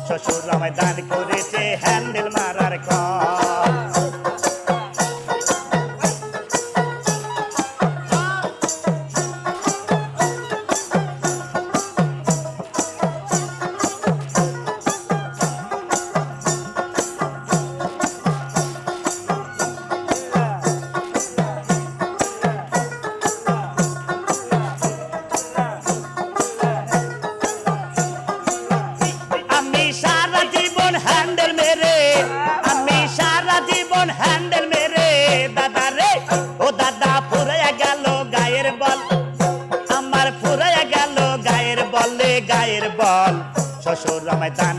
শ্বশুর আমায় দান করেছে হ্যান্ডেল মারার কল। আমি সারা জীবন হ্যান্ডেল মেরে, আমি সারা জীবন হ্যান্ডেল মেরে দাদা রে ও দাদা ফুরাইয়া গেল গায়ের বল, আমার ফুরাইয়া গেল গায়ের বলে গায়ের বল। শ্বশুর আমায় দান